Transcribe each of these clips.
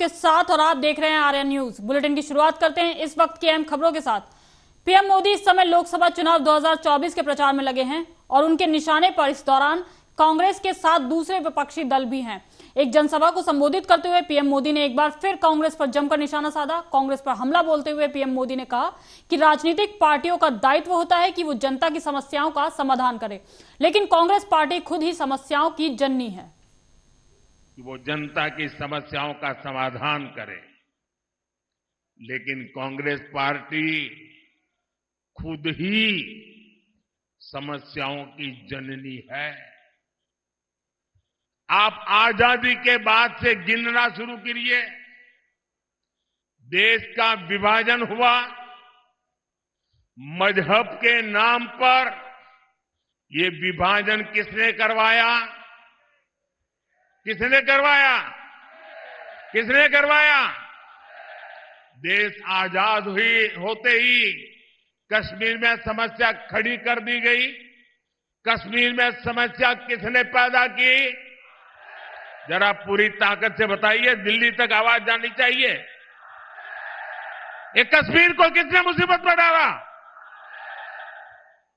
आपके साथ और आप देख रहे हैं आर्यन न्यूज। बुलेटिन की शुरुआत करते हैं इस वक्त की अहम खबरों के साथ। पीएम मोदी इस समय लोकसभा चुनाव 2024 के प्रचार में लगे हैं और उनके निशाने पर इस दौरान कांग्रेस के साथ दूसरे विपक्षी दल भी हैं। एक जनसभा को संबोधित करते हुए पीएम मोदी ने एक बार फिर कांग्रेस पर जमकर निशाना साधा। कांग्रेस पर हमला बोलते हुए पीएम मोदी ने कहा कि राजनीतिक पार्टियों का दायित्व होता है कि वो जनता की समस्याओं का समाधान करे, लेकिन कांग्रेस पार्टी खुद ही समस्याओं की जननी है। वो जनता की समस्याओं का समाधान करे, लेकिन कांग्रेस पार्टी खुद ही समस्याओं की जननी है। आप आजादी के बाद से गिनना शुरू करिए। देश का विभाजन हुआ, मजहब के नाम पर ये विभाजन किसने करवाया? किसने करवाया? किसने करवाया? देश आजाद होते ही कश्मीर में समस्या खड़ी कर दी गई। कश्मीर में समस्या किसने पैदा की? जरा पूरी ताकत से बताइए, दिल्ली तक आवाज जानी चाहिए। ये कश्मीर को किसने मुसीबत में डाला?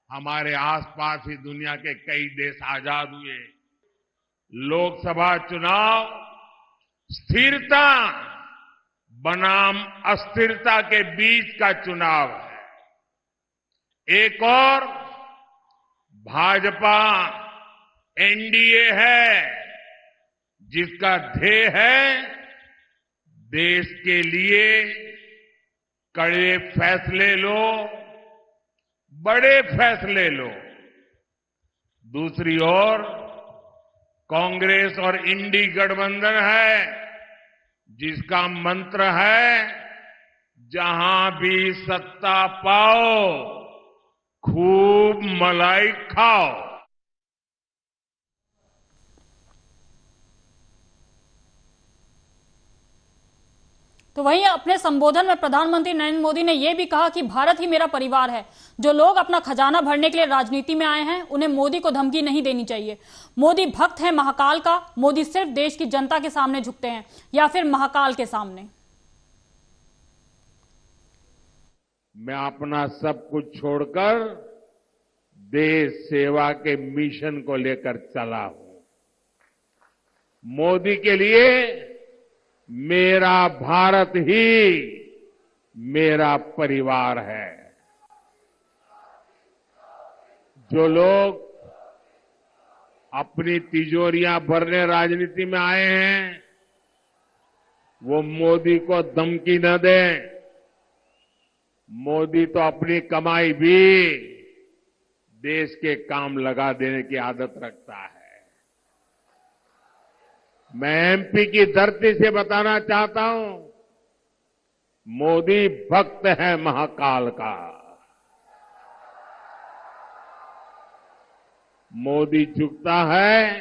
हमारे आसपास ही दुनिया के कई देश आजाद हुए। लोकसभा चुनाव स्थिरता बनाम अस्थिरता के बीच का चुनाव है। एक और भाजपा एनडीए है, जिसका ध्येय है देश के लिए कड़े फैसले लो, बड़े फैसले लो। दूसरी ओर कांग्रेस और इंडी गठबंधन है, जिसका मंत्र है जहां भी सत्ता पाओ खूब मलाई खाओ। तो वहीं अपने संबोधन में प्रधानमंत्री नरेंद्र मोदी ने यह भी कहा कि भारत ही मेरा परिवार है। जो लोग अपना खजाना भरने के लिए राजनीति में आए हैं, उन्हें मोदी को धमकी नहीं देनी चाहिए। मोदी भक्त है महाकाल का। मोदी सिर्फ देश की जनता के सामने झुकते हैं या फिर महाकाल के सामने। मैं अपना सब कुछ छोड़कर देश सेवा के मिशन को लेकर चला हूं। मोदी के लिए मेरा भारत ही मेरा परिवार है। जो लोग अपनी तिजोरियां भरने राजनीति में आए हैं, वो मोदी को धमकी न दें। मोदी तो अपनी कमाई भी देश के काम लगा देने की आदत रखता है। मैं एमपी की धरती से बताना चाहता हूं, मोदी भक्त है महाकाल का। मोदी झुकता है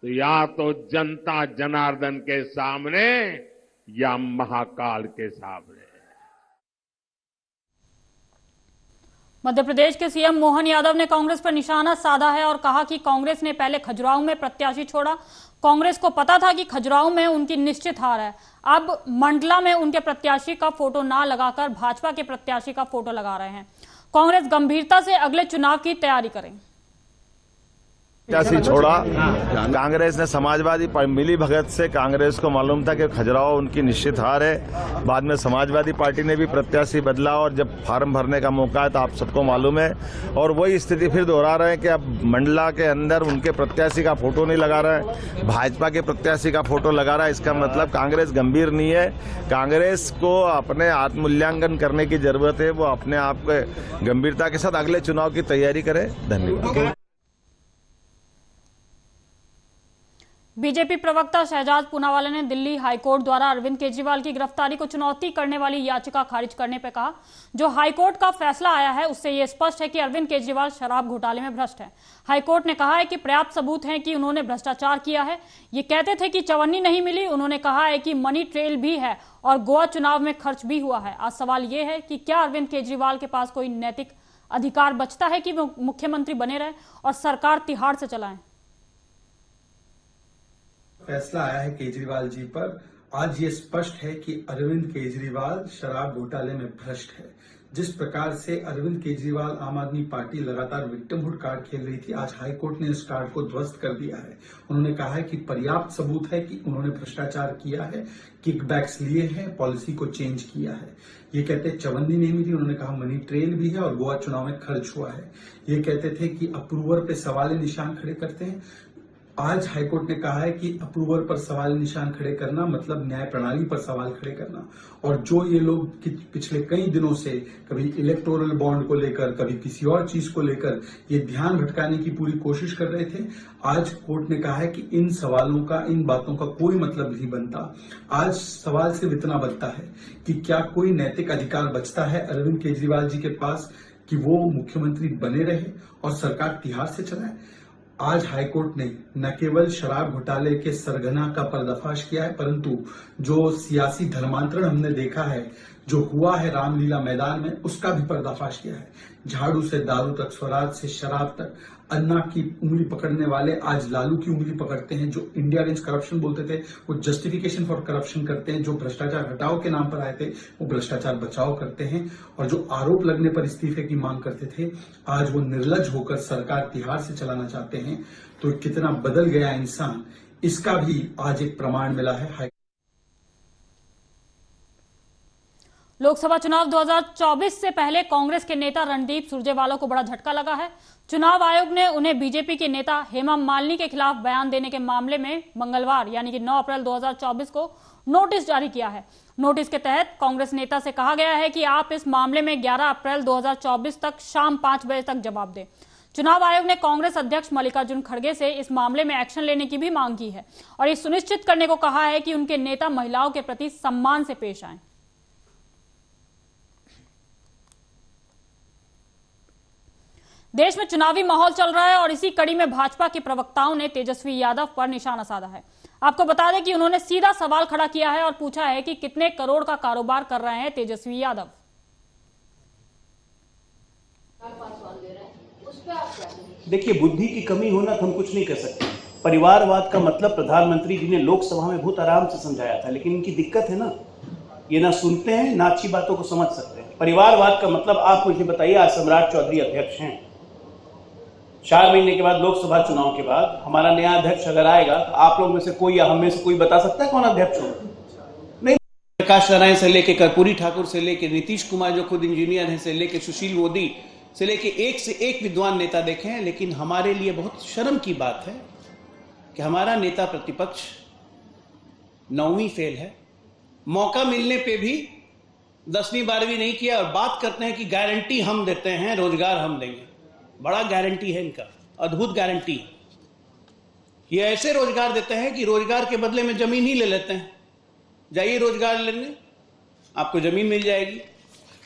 तो या तो जनता जनार्दन के सामने या महाकाल के सामने। मध्य प्रदेश के सीएम मोहन यादव ने कांग्रेस पर निशाना साधा है और कहा कि कांग्रेस ने पहले खजुराहो में प्रत्याशी छोड़ा। कांग्रेस को पता था कि खजुराहो में उनकी निश्चित हार है। अब मंडला में उनके प्रत्याशी का फोटो ना लगाकर भाजपा के प्रत्याशी का फोटो लगा रहे हैं। कांग्रेस गंभीरता से अगले चुनाव की तैयारी करें। प्रत्याशी छोड़ा। कांग्रेस ने समाजवादी मिली भगत से कांग्रेस को मालूम था कि खजुराहो उनकी निश्चित हार है। बाद में समाजवादी पार्टी ने भी प्रत्याशी बदला और जब फार्म भरने का मौका है तो आप सबको मालूम है। और वही स्थिति फिर दोहरा रहे हैं कि अब मंडला के अंदर उनके प्रत्याशी का फोटो नहीं लगा रहे हैं, भाजपा के प्रत्याशी का फोटो लगा रहा है। इसका मतलब कांग्रेस गंभीर नहीं है। कांग्रेस को अपने आत्ममूल्यांकन करने की जरूरत है। वो अपने आप को गंभीरता के साथ अगले चुनाव की तैयारी करे। धन्यवाद। बीजेपी प्रवक्ता शहजाद पूनावाला ने दिल्ली हाईकोर्ट द्वारा अरविंद केजरीवाल की गिरफ्तारी को चुनौती करने वाली याचिका खारिज करने पर कहा, जो हाईकोर्ट का फैसला आया है उससे यह स्पष्ट है कि अरविंद केजरीवाल शराब घोटाले में भ्रष्ट है। हाईकोर्ट ने कहा है कि पर्याप्त सबूत हैं कि उन्होंने भ्रष्टाचार किया है। ये कहते थे कि चवन्नी नहीं मिली, उन्होंने कहा है कि मनी ट्रेल भी है और गोवा चुनाव में खर्च भी हुआ है। आज सवाल यह है कि क्या अरविंद केजरीवाल के पास कोई नैतिक अधिकार बचता है कि वो मुख्यमंत्री बने रहे और सरकार तिहाड़ से चलाएं। फैसला आया है केजरीवाल जी पर आज ये स्पष्ट है कि अरविंद केजरीवाल शराब घोटाले में भ्रष्ट है। जिस प्रकार से अरविंद केजरीवाल आम आदमी पार्टी लगातार विक्टिमहुड कार्ड खेल रही थी, आज हाईकोर्ट ने इस कार्ड को ध्वस्त कर दिया है। उन्होंने कहा है कि पर्याप्त सबूत है कि उन्होंने भ्रष्टाचार किया है, किकबैक्स लिए हैं, पॉलिसी को चेंज किया है। ये कहते चवन्नी नहीं मिली, उन्होंने कहा मनी ट्रेल भी है और गोवा चुनाव में खर्च हुआ है। ये कहते थे कि अप्रूवर पे सवाल निशान खड़े करते हैं। आज हाईकोर्ट ने कहा है कि अप्रूवर पर सवाल निशान खड़े करना मतलब न्याय प्रणाली पर सवाल खड़े करना। और जो ये लोग पिछले कई दिनों से कभी इलेक्टोरल बॉन्ड को लेकर, कभी किसी और चीज को लेकर ये ध्यान भटकाने की पूरी कोशिश कर रहे थे, आज कोर्ट ने कहा है कि इन सवालों का, इन बातों का कोई मतलब नहीं बनता। आज सवाल सिर्फ इतना बनता है कि क्या कोई नैतिक अधिकार बचता है अरविंद केजरीवाल जी के पास कि वो मुख्यमंत्री बने रहे और सरकार तिहाड़ से चलाए। आज हाईकोर्ट ने न केवल शराब घोटाले के सरगना का पर्दाफाश किया है, परंतु जो सियासी धर्मांतरण हमने देखा है, जो हुआ है रामलीला मैदान में, उसका भी पर्दाफाश किया है। झाड़ू से दारू तक, स्वराज से शराब तक, अन्ना की उंगली पकड़ने वाले आज लालू की उंगली पकड़ते हैं। जो इंडिया अगेंस्ट करप्शन बोलते थे वो जस्टिफिकेशन फॉर करप्शन करते हैं। जो भ्रष्टाचार हटाओ के नाम पर आए थे वो भ्रष्टाचार बचाओ करते हैं। और जो आरोप लगने पर इस्तीफे की मांग करते थे, आज वो निर्लज होकर सरकार तिहाड़ से चलाना चाहते हैं। तो कितना बदल गया इंसान, इसका भी आज एक प्रमाण मिला है। लोकसभा चुनाव 2024 से पहले कांग्रेस के नेता रणदीप सुरजेवाला को बड़ा झटका लगा है। चुनाव आयोग ने उन्हें बीजेपी के नेता हेमा मालिनी के खिलाफ बयान देने के मामले में मंगलवार यानी कि 9 अप्रैल 2024 को नोटिस जारी किया है। नोटिस के तहत कांग्रेस नेता से कहा गया है कि आप इस मामले में 11 अप्रैल 2024 तक शाम 5 बजे तक जवाब दें। चुनाव आयोग ने कांग्रेस अध्यक्ष मल्लिकार्जुन खड़गे से इस मामले में एक्शन लेने की भी मांग की है और ये सुनिश्चित करने को कहा है कि उनके नेता महिलाओं के प्रति सम्मान से पेश आए। देश में चुनावी माहौल चल रहा है और इसी कड़ी में भाजपा के प्रवक्ताओं ने तेजस्वी यादव पर निशाना साधा है। आपको बता दें कि उन्होंने सीधा सवाल खड़ा किया है और पूछा है कि कितने करोड़ का कारोबार कर रहे हैं तेजस्वी यादव। देखिए, बुद्धि की कमी होना तो हम कुछ नहीं कर सकते। परिवारवाद का मतलब प्रधानमंत्री जी ने लोकसभा में बहुत आराम से समझाया था, लेकिन इनकी दिक्कत है ना, ये ना सुनते हैं ना अच्छी बातों को समझ सकते हैं। परिवारवाद का मतलब आप मुझे बताइए, आज सम्राट चौधरी अध्यक्ष हैं, 4 महीने के बाद लोकसभा चुनाव के बाद हमारा नया अध्यक्ष अगर आएगा तो आप लोग में से कोई या हम में से कोई बता सकता है कौन अध्यक्ष होगा? नहीं। प्रकाश नारायण से लेके कर्पूरी ठाकुर से लेके नीतीश कुमार जो खुद इंजीनियर हैं से लेके सुशील मोदी से लेके एक से एक विद्वान नेता देखे हैं, लेकिन हमारे लिए बहुत शर्म की बात है कि हमारा नेता प्रतिपक्ष 9वीं फेल है। मौका मिलने पे भी 10वीं 12वीं नहीं किया और बात करते हैं कि गारंटी हम देते हैं, रोजगार हम देंगे। बड़ा गारंटी है इनका, अद्भुत गारंटी। ये ऐसे रोजगार देते हैं कि रोजगार के बदले में जमीन ही ले लेते हैं। जाइए रोजगार लेने, आपको जमीन मिल जाएगी।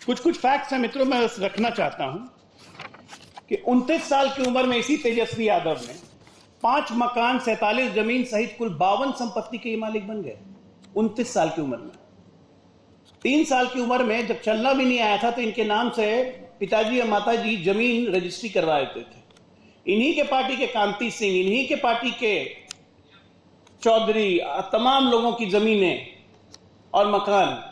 कुछ फैक्ट्स हैं मित्रों, मैं रखना चाहता हूं कि 29 साल की उम्र में इसी तेजस्वी यादव ने 5 मकान, 47 जमीन सहित कुल 52 संपत्ति के मालिक बन गए 29 साल की उम्र में। 3 साल की उम्र में जब चलना भी नहीं आया था तो इनके नाम से पिताजी और माताजी जमीन रजिस्ट्री करवा देते थे। इन्हीं के पार्टी के कांति सिंह, इन्हीं के पार्टी के चौधरी, तमाम लोगों की जमीनें और मकान।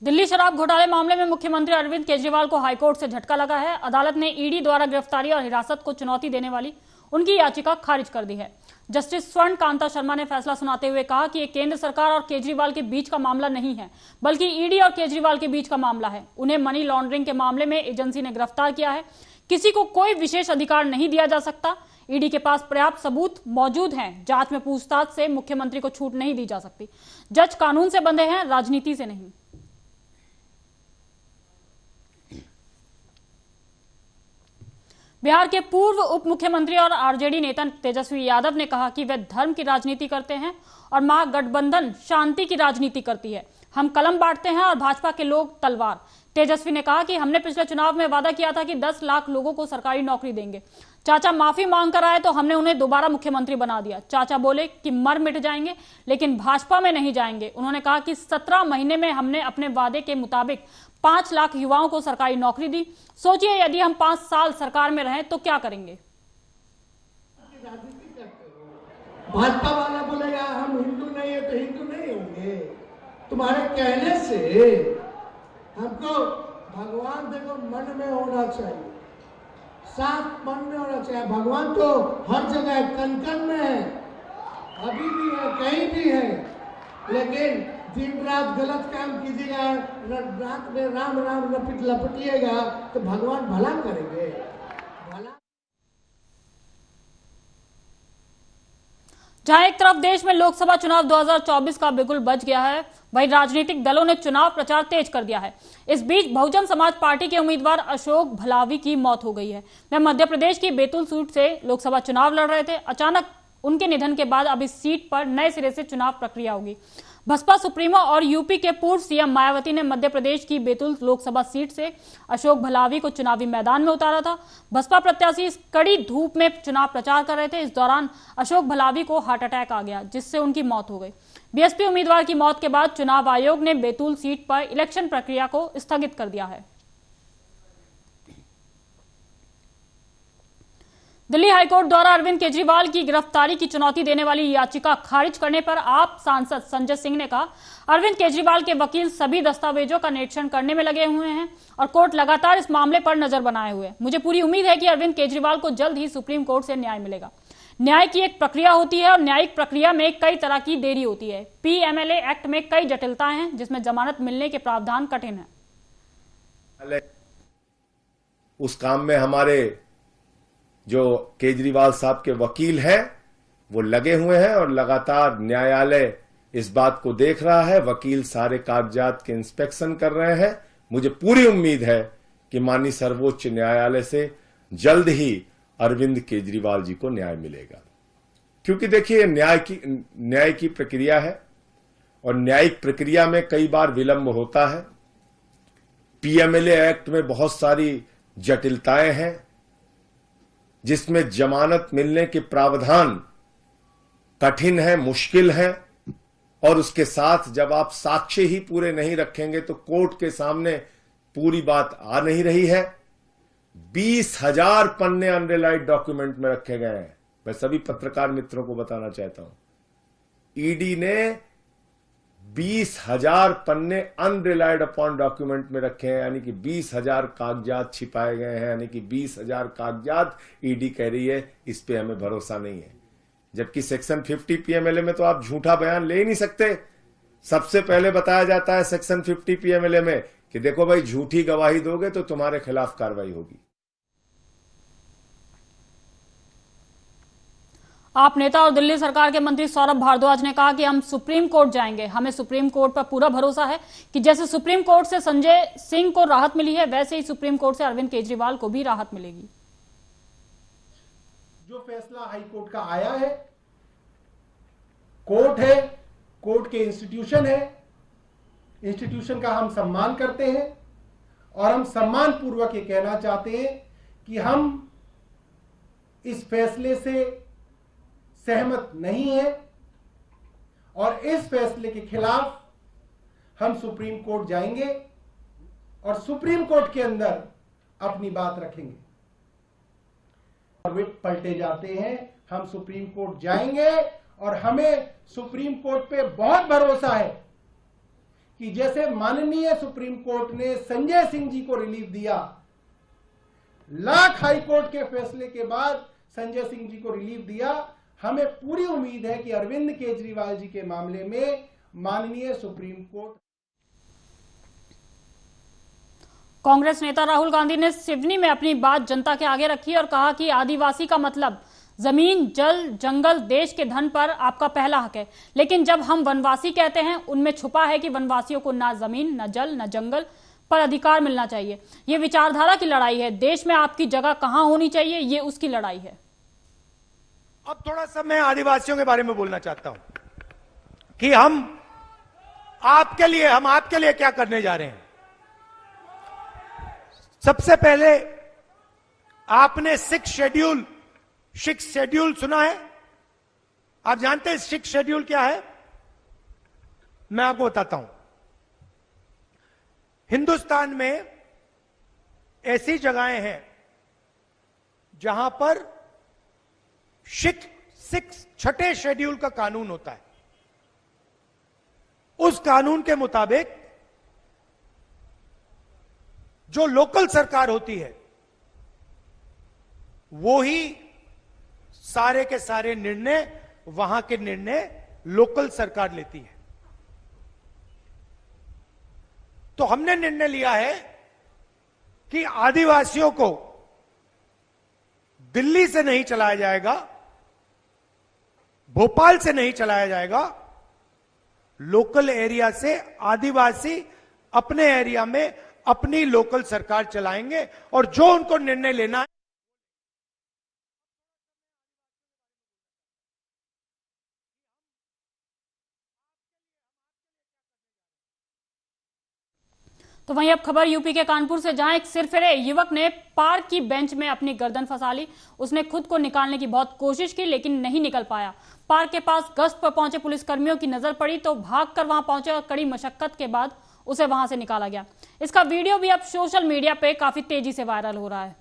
दिल्ली शराब घोटाले मामले में मुख्यमंत्री अरविंद केजरीवाल को हाईकोर्ट से झटका लगा है। अदालत ने ईडी द्वारा गिरफ्तारी और हिरासत को चुनौती देने वाली उनकी याचिका खारिज कर दी है। जस्टिस स्वर्ण कांता शर्मा ने फैसला सुनाते हुए कहा कि ये केंद्र सरकार और केजरीवाल के बीच का मामला नहीं है, बल्कि ईडी और केजरीवाल के बीच का मामला है। उन्हें मनी लॉन्ड्रिंग के मामले में एजेंसी ने गिरफ्तार किया है। किसी को कोई विशेष अधिकार नहीं दिया जा सकता। ईडी के पास पर्याप्त सबूत मौजूद हैं। जांच में पूछताछ से मुख्यमंत्री को छूट नहीं दी जा सकती। जज कानून से बंधे हैं, राजनीति से नहीं। बिहार के पूर्व उप मुख्यमंत्री और आरजेडी नेता तेजस्वी यादव ने कहा कि वे धर्म की राजनीति करते हैं और महागठबंधन शांति की राजनीति करती है। हम कलम बांटते हैं और भाजपा के लोग तलवार। तेजस्वी ने कहा कि हमने पिछले चुनाव में वादा किया था कि 10 लाख लोगों को सरकारी नौकरी देंगे। चाचा माफी मांग कर आए तो हमने उन्हें दोबारा मुख्यमंत्री बना दिया। चाचा बोले कि मर मिट जाएंगे लेकिन भाजपा में नहीं जाएंगे। उन्होंने कहा कि 17 महीने में हमने अपने वादे के मुताबिक 5 लाख युवाओं को सरकारी नौकरी दी। सोचिए यदि हम 5 साल सरकार में रहें तो क्या करेंगे। भाजपा वाला बोलेगा हम हिंदू नहीं है तो हिंदू नहीं होंगे। तुम्हारे कहने से हमको भगवान देखो मन में होना चाहिए, साफ मन में होना चाहिए। भगवान तो हर जगह है, कण-कण में है, अभी भी है, कहीं भी है, लेकिन दिन रात गलत काम कीजिएगा, रात में राम राम लपटिएगा तो भगवान भला करेंगे। भला जहां एक तरफ देश में लोकसभा चुनाव 2024 का बिगुल बज गया है, वहीं राजनीतिक दलों ने चुनाव प्रचार तेज कर दिया है। इस बीच बहुजन समाज पार्टी के उम्मीदवार अशोक भलावी की मौत हो गई है। वे मध्य प्रदेश की बैतूल सीट से लोकसभा चुनाव लड़ रहे थे। अचानक उनके निधन के बाद अब इस सीट पर नए सिरे से चुनाव प्रक्रिया होगी। बसपा सुप्रीमो और यूपी के पूर्व सीएम मायावती ने मध्य प्रदेश की बैतूल लोकसभा सीट से अशोक भलावी को चुनावी मैदान में उतारा था। बसपा प्रत्याशी इस कड़ी धूप में चुनाव प्रचार कर रहे थे। इस दौरान अशोक भलावी को हार्ट अटैक आ गया, जिससे उनकी मौत हो गई। बीएसपी उम्मीदवार की मौत के बाद चुनाव आयोग ने बैतूल सीट पर इलेक्शन प्रक्रिया को स्थगित कर दिया है। दिल्ली हाईकोर्ट द्वारा अरविंद केजरीवाल की गिरफ्तारी की चुनौती देने वाली याचिका खारिज करने पर आप सांसद संजय सिंह ने कहा, अरविंद केजरीवाल के वकील सभी दस्तावेजों का निरीक्षण करने में लगे हुए हैं और कोर्ट लगातार इस मामले पर नजर बनाए हुए। मुझे पूरी उम्मीद है कि अरविंद केजरीवाल को जल्द ही सुप्रीम कोर्ट से न्याय मिलेगा। न्याय की एक प्रक्रिया होती है और न्यायिक प्रक्रिया में कई तरह की देरी होती है। पीएमएलए एक्ट में कई जटिलताएं हैं, जिसमें जमानत मिलने के प्रावधान कठिन है। उस काम में हमारे जो केजरीवाल साहब के वकील हैं वो लगे हुए हैं और लगातार न्यायालय इस बात को देख रहा है। वकील सारे कागजात के इंस्पेक्शन कर रहे हैं। मुझे पूरी उम्मीद है कि माननीय सर्वोच्च न्यायालय से जल्द ही अरविंद केजरीवाल जी को न्याय मिलेगा, क्योंकि देखिए न्याय की प्रक्रिया है और न्यायिक प्रक्रिया में कई बार विलंब होता है। पीएमएलए एक्ट में बहुत सारी जटिलताएं हैं, जिसमें जमानत मिलने के प्रावधान कठिन है, मुश्किल है, और उसके साथ जब आप साक्ष्य ही पूरे नहीं रखेंगे तो कोर्ट के सामने पूरी बात आ नहीं रही है। 20,000 पन्ने अनरिलाइड डॉक्यूमेंट में रखे गए हैं। मैं सभी पत्रकार मित्रों को बताना चाहता हूं, ईडी ने 20,000 पन्ने अनरिलाइड अपॉन डॉक्यूमेंट में रखे हैं, यानी कि 20,000 कागजात छिपाए गए हैं, यानी कि 20,000 कागजात ईडी कह रही है इस पे हमें भरोसा नहीं है। जबकि सेक्शन 50 पीएमएलए में तो आप झूठा बयान ले ही नहीं सकते। सबसे पहले बताया जाता है सेक्शन 50 पीएमएलए में कि देखो भाई, झूठी गवाही दोगे तो तुम्हारे खिलाफ कार्रवाई होगी। आप नेता और दिल्ली सरकार के मंत्री सौरभ भारद्वाज ने कहा कि हम सुप्रीम कोर्ट जाएंगे। हमें सुप्रीम कोर्ट पर पूरा भरोसा है कि जैसे सुप्रीम कोर्ट से संजय सिंह को राहत मिली है, वैसे ही सुप्रीम कोर्ट से अरविंद केजरीवाल को भी राहत मिलेगी। जो फैसला हाई कोर्ट का आया है, कोर्ट है, कोर्ट के इंस्टीट्यूशन है, इंस्टीट्यूशन का हम सम्मान करते हैं और हम सम्मान पूर्वक ये कहना चाहते हैं कि हम इस फैसले से सहमत नहीं है और इस फैसले के खिलाफ हम सुप्रीम कोर्ट जाएंगे और सुप्रीम कोर्ट के अंदर अपनी बात रखेंगे। और वे पलटे जाते हैं, हम सुप्रीम कोर्ट जाएंगे और हमें सुप्रीम कोर्ट पे बहुत भरोसा है कि जैसे माननीय सुप्रीम कोर्ट ने संजय सिंह जी को रिलीफ दिया, लाख हाई कोर्ट के फैसले के बाद संजय सिंह जी को रिलीफ दिया, हमें पूरी उम्मीद है कि अरविंद केजरीवाल जी के मामले में माननीय सुप्रीम कोर्ट। कांग्रेस नेता राहुल गांधी ने सिवनी में अपनी बात जनता के आगे रखी और कहा कि आदिवासी का मतलब जमीन, जल, जंगल, देश के धन पर आपका पहला हक है, लेकिन जब हम वनवासी कहते हैं उनमें छुपा है कि वनवासियों को ना जमीन, ना जल, ना जंगल पर अधिकार मिलना चाहिए। ये विचारधारा की लड़ाई है। देश में आपकी जगह कहां होनी चाहिए, ये उसकी लड़ाई है। अब थोड़ा सा मैं आदिवासियों के बारे में बोलना चाहता हूं कि हम आपके लिए क्या करने जा रहे हैं। सबसे पहले आपने सिक्स शेड्यूल सुना है? आप जानते हैं सिक्स शेड्यूल क्या है? मैं आपको बताता हूं। हिंदुस्तान में ऐसी जगहें हैं जहां पर छठे शेड्यूल का कानून होता है। उस कानून के मुताबिक जो लोकल सरकार होती है वो ही सारे के सारे निर्णय, वहां के निर्णय लोकल सरकार लेती है। तो हमने निर्णय लिया है कि आदिवासियों को दिल्ली से नहीं चलाया जाएगा, भोपाल से नहीं चलाया जाएगा, लोकल एरिया से आदिवासी अपने एरिया में अपनी लोकल सरकार चलाएंगे और जो उनको निर्णय लेना है। तो वहीं अब खबर यूपी के कानपुर से, जहां एक सिरफिरे युवक ने पार्क की बेंच में अपनी गर्दन फंसा ली। उसने खुद को निकालने की बहुत कोशिश की लेकिन नहीं निकल पाया। पार्क के पास गश्त पर पहुंचे पुलिसकर्मियों की नजर पड़ी तो भागकर वहां पहुंचे और कड़ी मशक्कत के बाद उसे वहां से निकाला गया। इसका वीडियो भी अब सोशल मीडिया पे काफी तेजी से वायरल हो रहा है।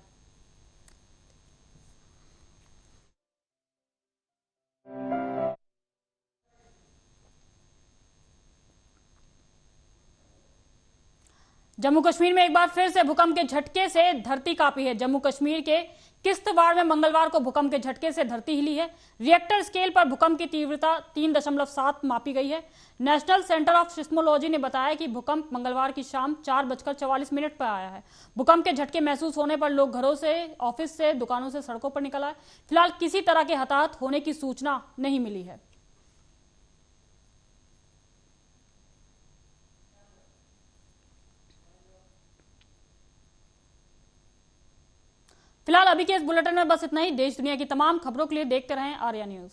जम्मू कश्मीर में एक बार फिर से भूकंप के झटके से धरती कांपी है। जम्मू कश्मीर के किश्तवाड़ में मंगलवार को भूकंप के झटके से धरती हिली है। रिएक्टर स्केल पर भूकंप की तीव्रता 3.7 मापी गई है। नेशनल सेंटर ऑफ सिस्मोलॉजी ने बताया कि भूकंप मंगलवार की शाम 4:44 पर आया है। भूकंप के झटके महसूस होने पर लोग घरों से, ऑफिस से, दुकानों से सड़कों पर निकल आए। फिलहाल किसी तरह के हताहत होने की सूचना नहीं मिली है। फिलहाल अभी के इस बुलेटिन में बस इतना ही। देश दुनिया की तमाम खबरों के लिए देखते रहें आर्या न्यूज।